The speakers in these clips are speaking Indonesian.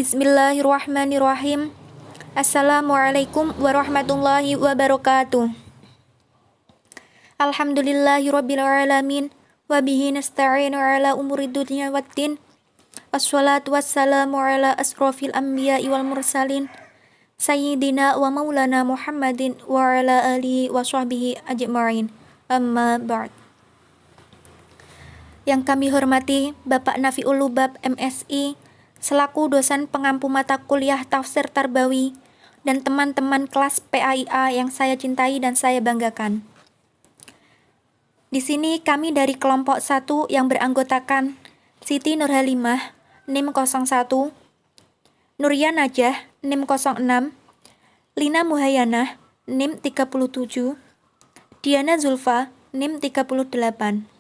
Bismillahirrahmanirrahim. Assalamualaikum warahmatullahi wabarakatuh. Alhamdulillahirabbil alamin wa bihi nasta'inu ala umuri dunya waddin. Wassalatu wassalamu ala asrofil anbiya'i wal mursalin sayyidina wa maulana Muhammadin wa ala alihi wa sahbihi ajma'in. Amma ba'd. Yang kami hormati Bapak Nafiul Lubab MSI selaku dosen pengampu mata kuliah Tafsir Tarbawi dan teman-teman kelas PAIA yang saya cintai dan saya banggakan. Di sini kami dari kelompok 1 yang beranggotakan Siti Nurhalimah NIM 01, Nuria Najah NIM 06, Lina Muhayanah NIM 37, Diana Zulfa NIM 38.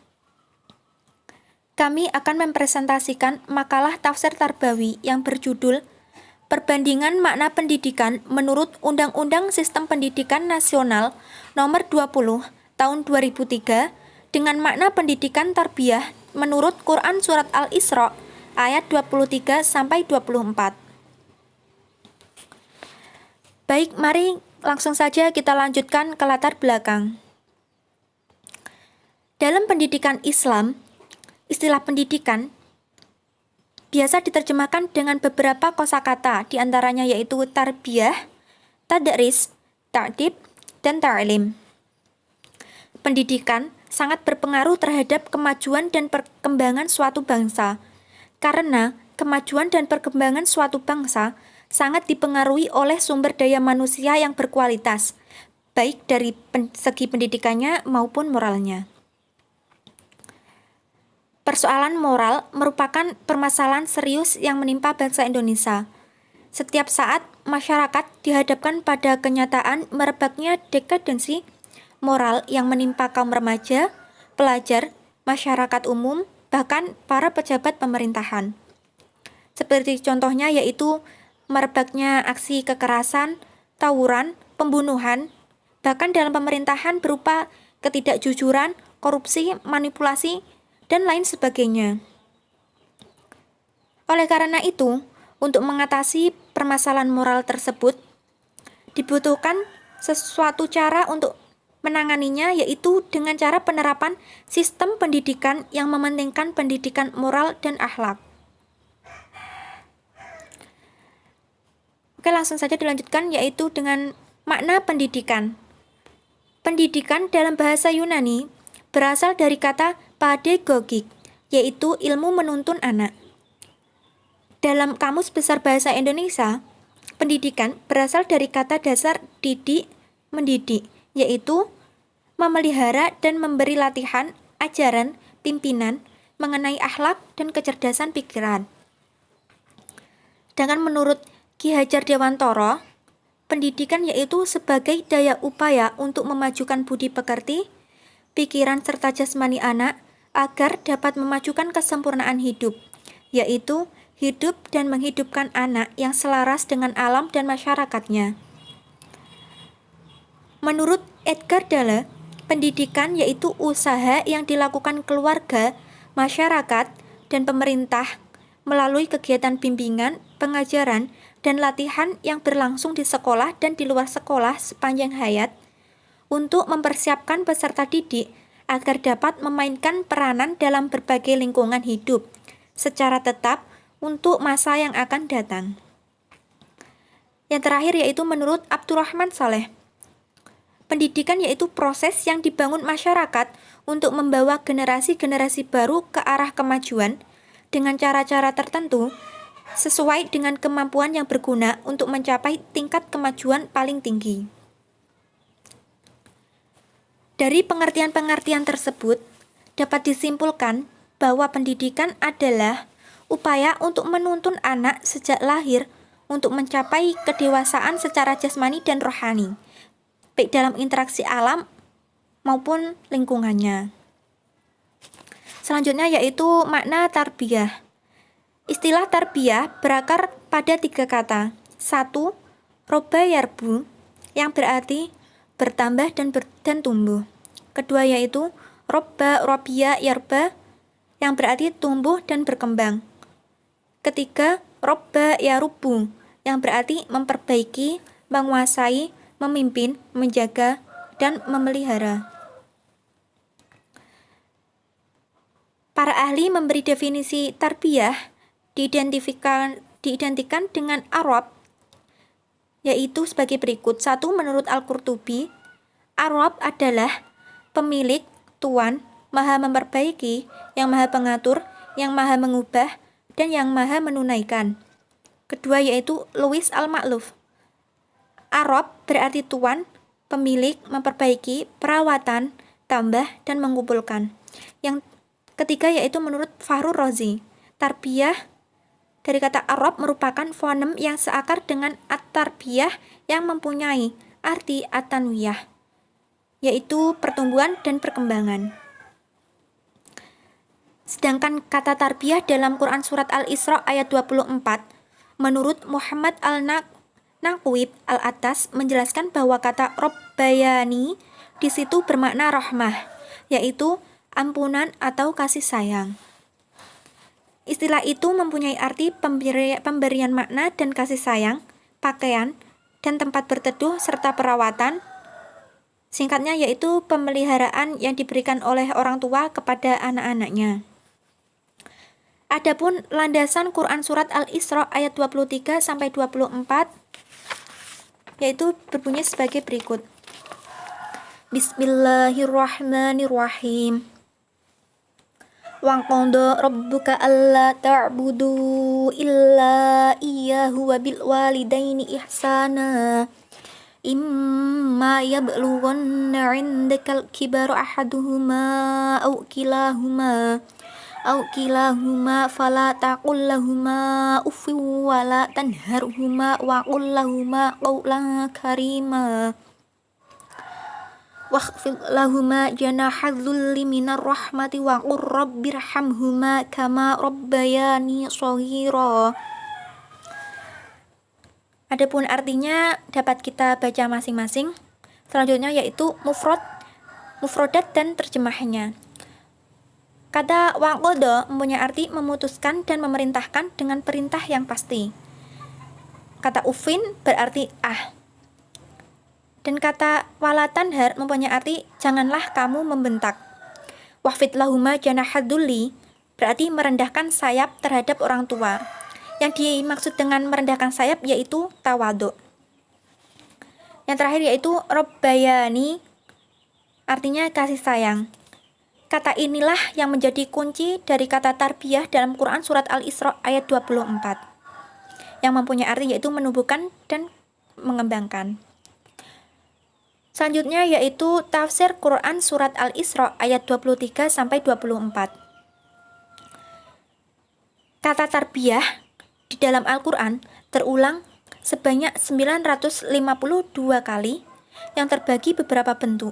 Kami akan mempresentasikan makalah Tafsir Tarbawi yang berjudul Perbandingan Makna Pendidikan menurut Undang-Undang Sistem Pendidikan Nasional Nomor 20 Tahun 2003 dengan makna pendidikan tarbiyah menurut Quran Surat Al-Isra ayat 23 sampai 24. Baik, mari langsung saja kita lanjutkan ke latar belakang. Dalam pendidikan Islam, istilah pendidikan biasa diterjemahkan dengan beberapa kosakata, di antaranya yaitu tarbiyah, tadris, ta'dib, dan ta'lim. Pendidikan sangat berpengaruh terhadap kemajuan dan perkembangan suatu bangsa, karena kemajuan dan perkembangan suatu bangsa sangat dipengaruhi oleh sumber daya manusia yang berkualitas, baik dari segi pendidikannya maupun moralnya. Persoalan moral merupakan permasalahan serius yang menimpa bangsa Indonesia. Setiap saat, masyarakat dihadapkan pada kenyataan merebaknya dekadensi moral yang menimpa kaum remaja, pelajar, masyarakat umum, bahkan para pejabat pemerintahan. Seperti contohnya yaitu merebaknya aksi kekerasan, tawuran, pembunuhan, bahkan dalam pemerintahan berupa ketidakjujuran, korupsi, manipulasi, dan lain sebagainya. Oleh karena itu, untuk mengatasi permasalahan moral tersebut, dibutuhkan sesuatu cara untuk menanganinya, yaitu dengan cara penerapan sistem pendidikan yang mementingkan pendidikan moral dan akhlak. Oke, langsung saja dilanjutkan, yaitu dengan makna pendidikan. Pendidikan dalam bahasa Yunani berasal dari kata pedagogik, yaitu ilmu menuntun anak. Dalam Kamus Besar Bahasa Indonesia, pendidikan berasal dari kata dasar didik, mendidik, yaitu memelihara dan memberi latihan, ajaran, pimpinan mengenai akhlak dan kecerdasan pikiran. Dengan menurut Ki Hajar Dewantara, pendidikan yaitu sebagai daya upaya untuk memajukan budi pekerti, pikiran serta jasmani anak agar dapat memajukan kesempurnaan hidup, yaitu hidup dan menghidupkan anak yang selaras dengan alam dan masyarakatnya. Menurut Edgar Dale, pendidikan yaitu usaha yang dilakukan keluarga, masyarakat, dan pemerintah melalui kegiatan bimbingan, pengajaran, dan latihan yang berlangsung di sekolah dan di luar sekolah sepanjang hayat untuk mempersiapkan peserta didik agar dapat memainkan peranan dalam berbagai lingkungan hidup secara tetap untuk masa yang akan datang. Yang terakhir yaitu menurut Abdurrahman Saleh, pendidikan yaitu proses yang dibangun masyarakat untuk membawa generasi-generasi baru ke arah kemajuan dengan cara-cara tertentu sesuai dengan kemampuan yang berguna untuk mencapai tingkat kemajuan paling tinggi. Dari pengertian-pengertian tersebut, dapat disimpulkan bahwa pendidikan adalah upaya untuk menuntun anak sejak lahir untuk mencapai kedewasaan secara jasmani dan rohani, baik dalam interaksi alam maupun lingkungannya. Selanjutnya yaitu makna tarbiyah. Istilah tarbiyah berakar pada 3 kata. 1. Roba yarbu, yang berarti bertambah dan tumbuh. Kedua yaitu robiya yarba, yang berarti tumbuh dan berkembang. Ketiga, Robba yarubbu, yang berarti memperbaiki, menguasai, memimpin, menjaga, dan memelihara. Para ahli memberi definisi tarbiyah diidentikan dengan Arab, yaitu sebagai berikut. 1. Menurut Al-Qurtubi, Arab adalah pemilik, tuan, maha memperbaiki, yang maha pengatur, yang maha mengubah, dan yang maha menunaikan. Kedua yaitu Louis Al-Ma'luf. Arab berarti tuan, pemilik, memperbaiki, perawatan, tambah, dan mengumpulkan. Yang ketiga yaitu menurut Fakhrur Razi, tarbiyah dari kata Arab merupakan fonem yang seakar dengan at-tarbiyah yang mempunyai arti at-tanwiyah, yaitu pertumbuhan dan perkembangan. Sedangkan kata tarbiyah dalam Quran Surat Al-Isra ayat 24, menurut Muhammad Al-Naqwib Al-Attas menjelaskan bahwa kata Robbayani di situ bermakna rahmah, yaitu ampunan atau kasih sayang. Istilah itu mempunyai arti pemberian makna dan kasih sayang, pakaian, dan tempat berteduh serta perawatan. Singkatnya yaitu pemeliharaan yang diberikan oleh orang tua kepada anak-anaknya. Adapun landasan Quran Surat Al-Isra ayat 23 sampai 24 yaitu berbunyi sebagai berikut. Bismillahirrahmanirrahim. Wa qada rabbuka alla ta'budu illa iyyahu wa bil walidaini ihsana. Imma yablughanna 'indakal kibaru ahaduhuma aw kilahuma fala taqul lahuma uffin wa la tanharhuma wa qul lahuma qawlan karima wakhfid lahuma janaha dhulli minar rahmati wa qur rabbirhamhuma kama rabbayani shaghira. Adapun artinya dapat kita baca masing-masing. Selanjutnya yaitu mufradat dan terjemahnya. Kata waqada mempunyai arti memutuskan dan memerintahkan dengan perintah yang pasti. Kata ufin berarti ah. Dan kata wala tanhar mempunyai arti janganlah kamu membentak. Wahfid lahuma janahadulli berarti merendahkan sayap terhadap orang tua. Yang dimaksud dengan merendahkan sayap yaitu tawadhu. Yang terakhir yaitu robbayani artinya kasih sayang. Kata inilah yang menjadi kunci dari kata tarbiyah dalam Quran Surat Al-Isra ayat 24 yang mempunyai arti yaitu menumbuhkan dan mengembangkan. Selanjutnya yaitu tafsir Quran Surat Al-Isra ayat 23 sampai 24. Kata tarbiyah di dalam Al-Quran terulang sebanyak 952 kali yang terbagi beberapa bentuk.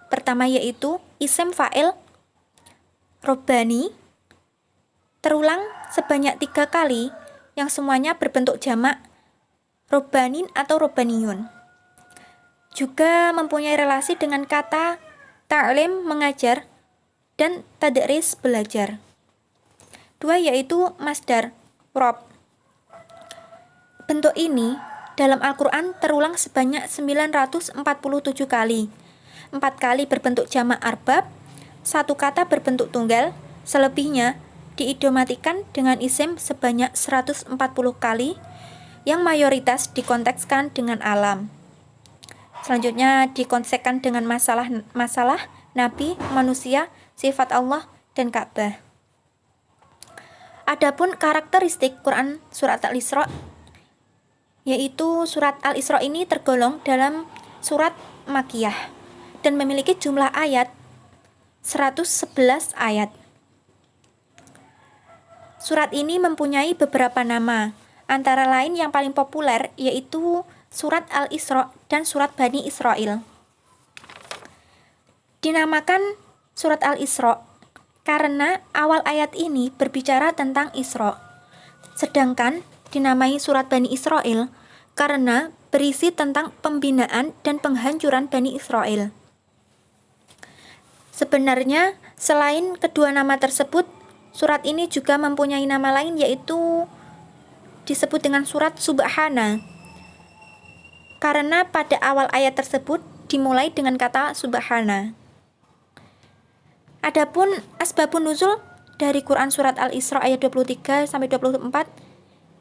Pertama yaitu isim fa'il Robbani terulang sebanyak 3 kali yang semuanya berbentuk jamak Robbanin atau Robbaniyun. Juga mempunyai relasi dengan kata ta'lim mengajar dan tadris belajar. 2 yaitu masdar rob. Bentuk ini dalam Al-Quran terulang sebanyak 947 kali. 4 kali berbentuk jamak arbab, 1 kata berbentuk tunggal, selebihnya diidomatikan dengan isim sebanyak 140 kali yang mayoritas dikontekskan dengan alam. Selanjutnya dikontekskan dengan masalah nabi, manusia, sifat Allah, dan Ka'bah. Adapun karakteristik Quran Surat Al-Isra yaitu Surat Al-Isra ini tergolong dalam surat Makkiyah dan memiliki jumlah ayat 111 ayat. Surat ini mempunyai beberapa nama, antara lain yang paling populer yaitu Surat Al-Isra dan Surat Bani Israil. Dinamakan Surat Al-Isra karena awal ayat ini berbicara tentang Isra, sedangkan dinamai Surat Bani Israil karena berisi tentang pembinaan dan penghancuran Bani Israil. Sebenarnya, selain kedua nama tersebut, surat ini juga mempunyai nama lain yaitu disebut dengan surat Subhana, karena pada awal ayat tersebut dimulai dengan kata Subhana. Adapun asbabun nuzul dari Quran surat Al-Isra ayat 23 sampai 24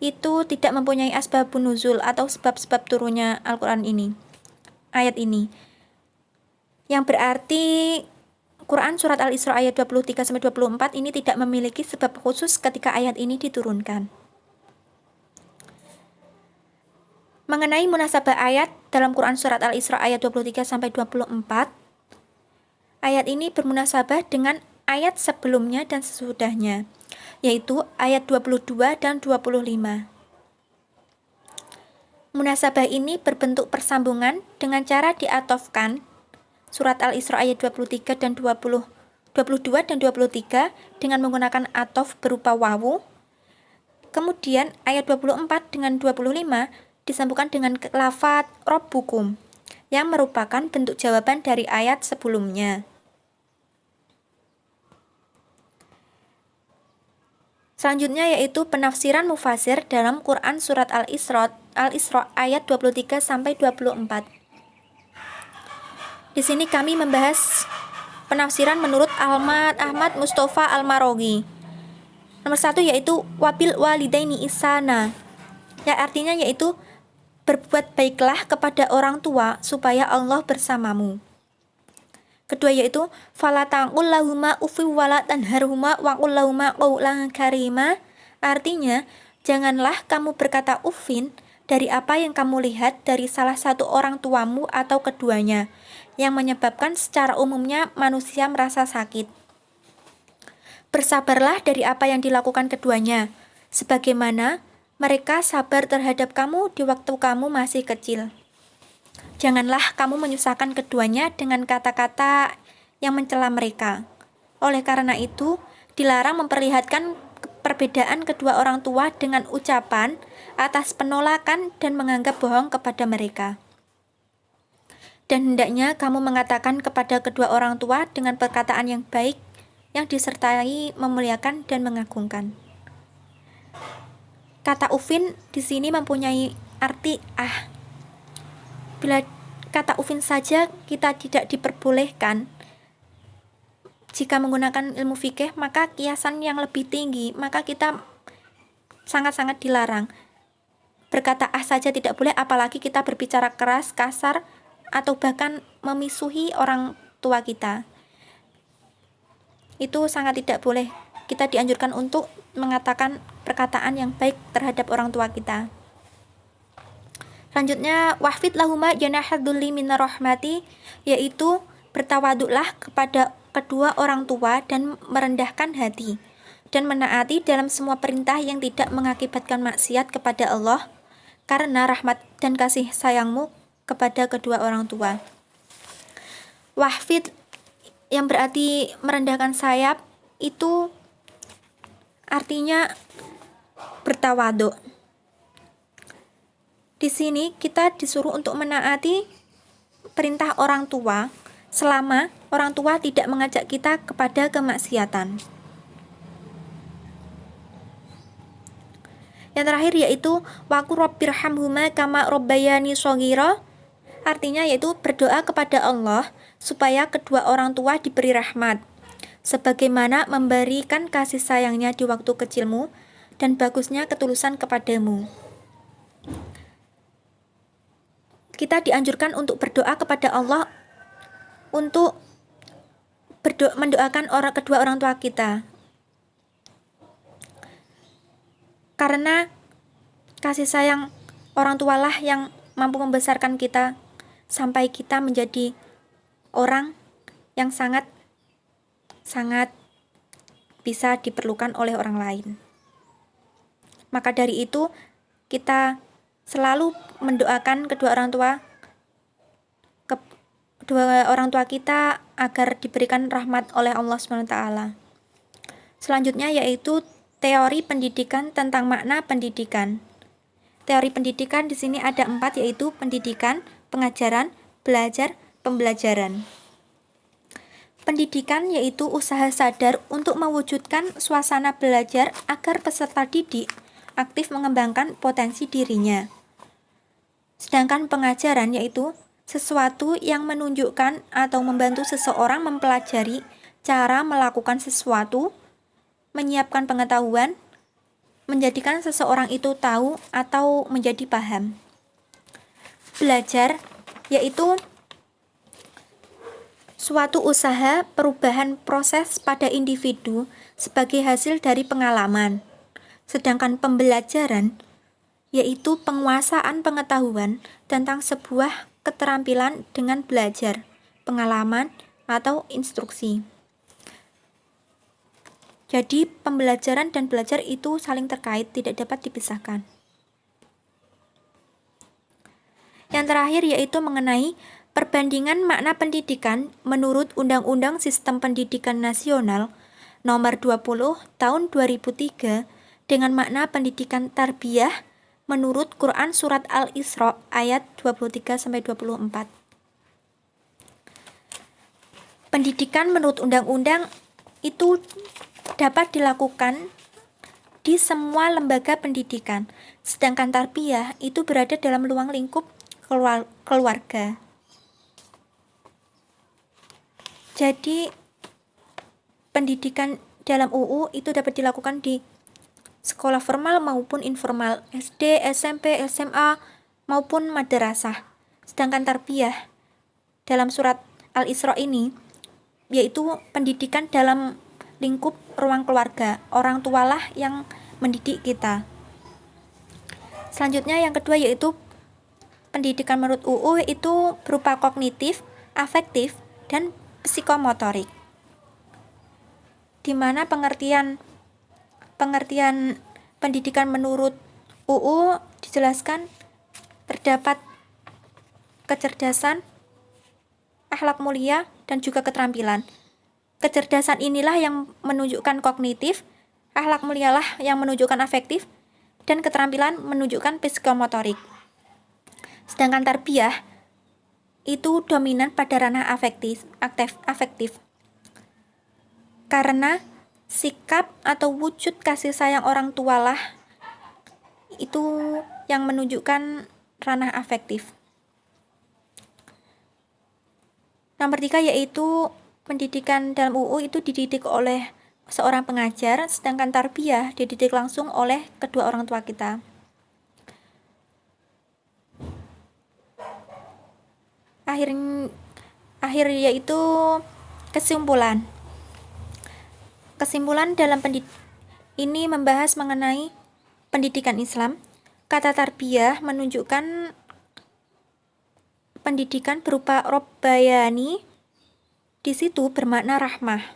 itu tidak mempunyai asbabun nuzul atau sebab-sebab turunnya Al-Quran ini, ayat ini. Yang berarti Quran surat Al-Isra ayat 23 sampai 24 ini tidak memiliki sebab khusus ketika ayat ini diturunkan. Mengenai munasabah ayat dalam Quran surat Al-Isra ayat 23 sampai 24, ayat ini bermunasabah dengan ayat sebelumnya dan sesudahnya, yaitu ayat 22 dan 25. Munasabah ini berbentuk persambungan dengan cara diatofkan surat Al-Isra ayat 23 dan 22 dan 23 dengan menggunakan atof berupa wawu. Kemudian ayat 24 dengan 25 disambungkan dengan lafaz Rabbukum yang merupakan bentuk jawaban dari ayat sebelumnya. Selanjutnya yaitu penafsiran mufasir dalam Quran surat Al-Isra ayat 23 sampai 24. Di sini kami membahas penafsiran menurut Ahmad Mustafa Al-Marogi. Nomor 1 yaitu wabil walidaini ihsana, yang artinya yaitu berbuat baiklah kepada orang tua supaya Allah bersamamu. Kedua yaitu fala taqul lahuma uffi wala tanharhuma wa qul lahuma qawlan karima, artinya janganlah kamu berkata uffin dari apa yang kamu lihat dari salah satu orang tuamu atau keduanya, yang menyebabkan secara umumnya manusia merasa sakit. Bersabarlah dari apa yang dilakukan keduanya, sebagaimana mereka sabar terhadap kamu di waktu kamu masih kecil. Janganlah kamu menyusahkan keduanya dengan kata-kata yang mencela mereka. Oleh karena itu, dilarang memperlihatkan perbedaan kedua orang tua dengan ucapan atas penolakan dan menganggap bohong kepada mereka. Dan hendaknya kamu mengatakan kepada kedua orang tua dengan perkataan yang baik, yang disertai memuliakan dan mengagungkan. Kata ufin di sini mempunyai arti Bila kata ufin saja kita tidak diperbolehkan, jika menggunakan ilmu fikih, maka kiasan yang lebih tinggi, maka kita sangat-sangat dilarang. Berkata saja tidak boleh, apalagi kita berbicara keras, kasar, atau bahkan memisuhi orang tua kita. Itu sangat tidak boleh. Kita dianjurkan untuk mengatakan perkataan yang baik terhadap orang tua kita. Selanjutnya, wahfid lahuma janahadzulli minar rahmati, yaitu bertawaduklah kepada kedua orang tua dan merendahkan hati, dan menaati dalam semua perintah yang tidak mengakibatkan maksiat kepada Allah, karena rahmat dan kasih sayangmu kepada kedua orang tua. Wahfid yang berarti merendahkan sayap itu artinya bertawaduk. Di sini kita disuruh untuk menaati perintah orang tua selama orang tua tidak mengajak kita kepada kemaksiatan. Yang terakhir yaitu waqur rabbirhamhuma kama rabbayani shaghira, artinya yaitu berdoa kepada Allah supaya kedua orang tua diberi rahmat sebagaimana memberikan kasih sayangnya di waktu kecilmu dan bagusnya ketulusan kepadamu. Kita dianjurkan untuk berdoa kepada Allah untuk mendoakan kedua orang tua kita, karena kasih sayang orang tualah yang mampu membesarkan kita sampai kita menjadi orang yang sangat bisa diperlukan oleh orang lain. Maka dari itu kita selalu mendoakan kedua orang tua kita agar diberikan rahmat oleh Allah SWT. Selanjutnya yaitu teori pendidikan tentang makna pendidikan. Teori pendidikan di sini ada 4, yaitu pendidikan, pengajaran, belajar, pembelajaran. Pendidikan yaitu usaha sadar untuk mewujudkan suasana belajar agar peserta didik aktif mengembangkan potensi dirinya. Sedangkan pengajaran yaitu sesuatu yang menunjukkan atau membantu seseorang mempelajari cara melakukan sesuatu, menyiapkan pengetahuan, menjadikan seseorang itu tahu atau menjadi paham. Belajar yaitu suatu usaha perubahan proses pada individu sebagai hasil dari pengalaman. Sedangkan pembelajaran yaitu penguasaan pengetahuan tentang sebuah keterampilan dengan belajar, pengalaman, atau instruksi. Jadi pembelajaran dan belajar itu saling terkait, tidak dapat dipisahkan. Yang terakhir yaitu mengenai perbandingan makna pendidikan menurut Undang-Undang Sistem Pendidikan Nasional Nomor 20 Tahun 2003 dengan makna pendidikan tarbiyah menurut Quran Surat Al-Isra ayat 23-24. Pendidikan menurut undang-undang itu dapat dilakukan di semua lembaga pendidikan, sedangkan tarbiyah itu berada dalam ruang lingkup keluarga. Jadi pendidikan dalam UU itu dapat dilakukan di sekolah formal maupun informal, SD, SMP, SMA, maupun madrasah. Sedangkan tarbiyah dalam surat Al-Isra ini yaitu pendidikan dalam lingkup ruang keluarga, orang tualah yang mendidik kita. Selanjutnya yang kedua yaitu pendidikan menurut UU itu berupa kognitif, afektif, dan psikomotorik. Di mana pengertian pendidikan menurut UU dijelaskan terdapat kecerdasan, akhlak mulia, dan juga keterampilan. Kecerdasan inilah yang menunjukkan kognitif, akhlak mulialah yang menunjukkan afektif, dan keterampilan menunjukkan psikomotorik. Sedangkan tarbiyah itu dominan pada ranah afektif. Karena sikap atau wujud kasih sayang orang tualah itu yang menunjukkan ranah afektif. Nomor 3 yaitu pendidikan dalam UU itu dididik oleh seorang pengajar, sedangkan tarbiyah dididik langsung oleh kedua orang tua kita. Akhir yaitu kesimpulan. Kesimpulan dalam ini membahas mengenai pendidikan Islam. Kata tarbiyah menunjukkan pendidikan berupa robbayani, di situ bermakna rahmah,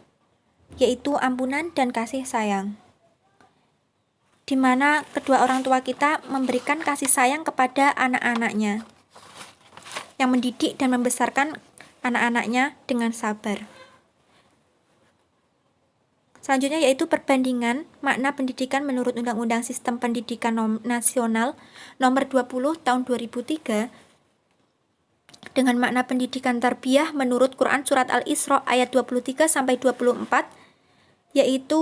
yaitu ampunan dan kasih sayang. Di mana kedua orang tua kita memberikan kasih sayang kepada anak-anaknya, yang mendidik dan membesarkan anak-anaknya dengan sabar. Selanjutnya yaitu perbandingan makna pendidikan menurut Undang-Undang Sistem Pendidikan Nasional Nomor 20 Tahun 2003 dengan makna pendidikan tarbiyah menurut Quran Surat Al-Isra ayat 23-24, yaitu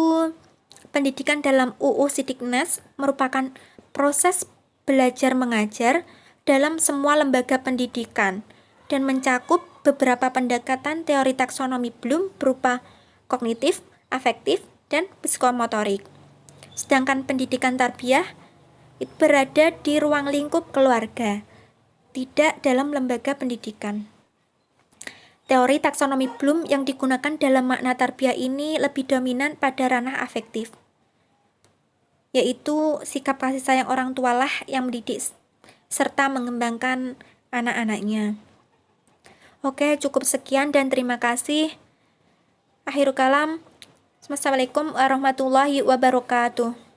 pendidikan dalam UU Sidiknas merupakan proses belajar mengajar dalam semua lembaga pendidikan dan mencakup beberapa pendekatan teori taksonomi Bloom berupa kognitif, afektif, dan psikomotorik. Sedangkan pendidikan tarbiyah berada di ruang lingkup keluarga, tidak dalam lembaga pendidikan. Teori taksonomi Bloom yang digunakan dalam makna tarbiyah ini lebih dominan pada ranah afektif, yaitu sikap kasih sayang orang tualah yang mendidik serta mengembangkan anak-anaknya. Oke, cukup sekian dan terima kasih. Akhirul kalam. Assalamualaikum warahmatullahi wabarakatuh.